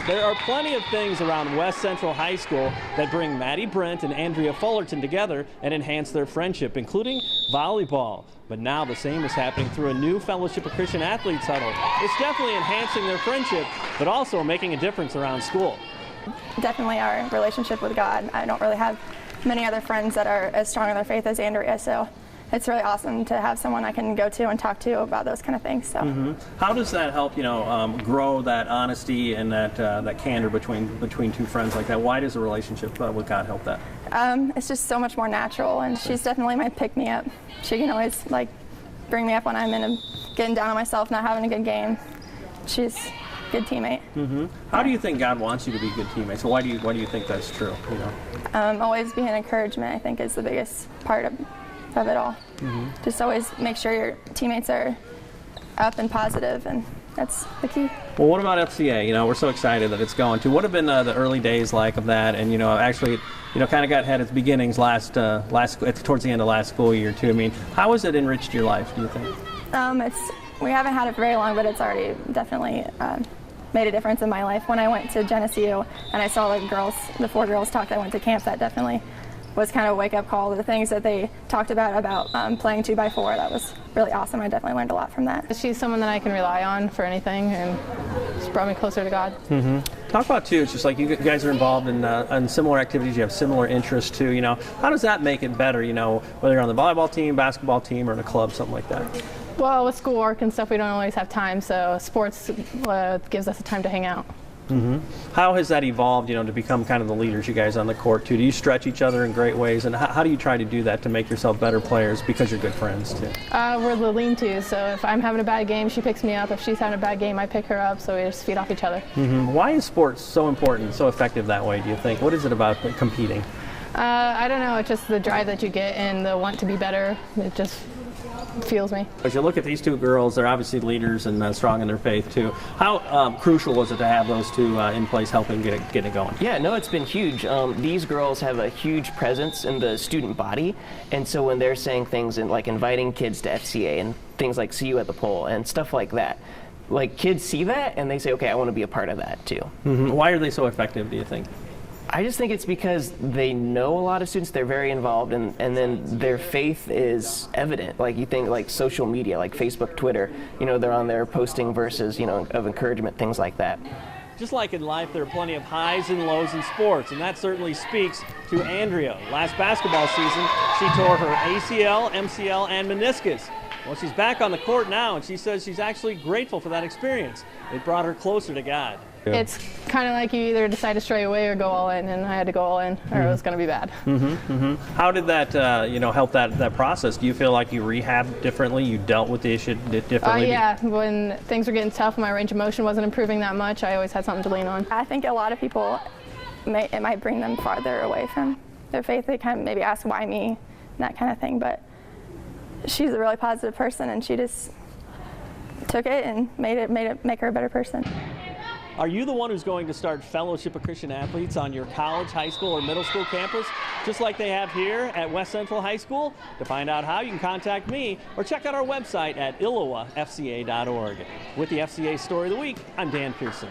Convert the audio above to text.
There are plenty of things around West Central High School that bring Maddy, Brent, and Andrea Fullerton together and enhance their friendship, including volleyball. But now the same is happening through a new Fellowship of Christian Athletes huddle. It's definitely enhancing their friendship, but also making a difference around school. Definitely our relationship with God. I don't really have many other friends that are as strong in their faith as Andrea, so it's really awesome to have someone I can go to and talk to about those kind of things. So, How does that help, grow that honesty and that candor between two friends like that? Why does a relationship with God help that? It's just so much more natural, and she's definitely my pick-me-up. She can always bring me up when I'm getting down on myself, not having a good game. She's a good teammate. How do you think God wants you to be good teammates? Why do you think that's true? Always being an encouragement, I think, is the biggest part of it all. Just always make sure your teammates are up and positive, and that's the key. Well, what about FCA? We're so excited that it's going to. What have been the early days like of that? And actually, kind of had its beginnings towards the end of last school year too. I mean, how has it enriched your life, do you think? We haven't had it very long, but it's already definitely made a difference in my life. When I went to Geneseo and I saw the 4 girls talk that went to camp, that definitely was kind of a wake-up call to the things that they talked about playing 2x4. That was really awesome. I definitely learned a lot from that. She's someone that I can rely on for anything, and she's brought me closer to God. Talk about too, it's just like you guys are involved in similar activities, you have similar interests too, how does that make it better, whether you're on the volleyball team, basketball team, or in a club, something like that? Well, with schoolwork and stuff, we don't always have time, so sports gives us the time to hang out. How has that evolved, to become kind of the leaders you guys on the court too? Do you stretch each other in great ways, and how do you try to do that to make yourself better players because you're good friends too? We're the lean-to, so if I'm having a bad game, she picks me up. If she's having a bad game, I pick her up, so we just feed off each other. Why is sports so important, so effective that way, do you think? What is it about competing? I don't know, it's just the drive that you get and the want to be better. It just fuels me. As you look at these 2 girls, they're obviously leaders and strong in their faith too. How crucial was it to have those 2 in place helping get it going? Yeah, no, it's been huge. These girls have a huge presence in the student body, and so when they're saying things and inviting kids to FCA and things like see you at the pole and stuff like that, kids see that and they say, okay, I want to be a part of that too. Why are they so effective, do you think? I just think it's because they know a lot of students, they're very involved, and then their faith is evident. You think social media, like Facebook, Twitter, they're on there posting verses, of encouragement, things like that. Just like in life, there are plenty of highs and lows in sports, and that certainly speaks to Andrea. Last basketball season, she tore her ACL, MCL, and meniscus. Well, she's back on the court now, and she says she's actually grateful for that experience. It brought her closer to God. It's kind of like you either decide to stray away or go all in, and I had to go all in, or it was going to be bad. How did that, help that process? Do you feel like you rehabbed differently? You dealt with the issue differently? Yeah, when things were getting tough and my range of motion wasn't improving that much, I always had something to lean on. I think a lot of people, it might bring them farther away from their faith. They kind of maybe ask, why me, and that kind of thing, but she's a really positive person, and she just took it and make her a better person. Are you the one who's going to start Fellowship of Christian Athletes on your college, high school, or middle school campus, just like they have here at West Central High School? To find out how, you can contact me or check out our website at ILLOWAFCA.org. With the FCA Story of the Week, I'm Dan Pearson.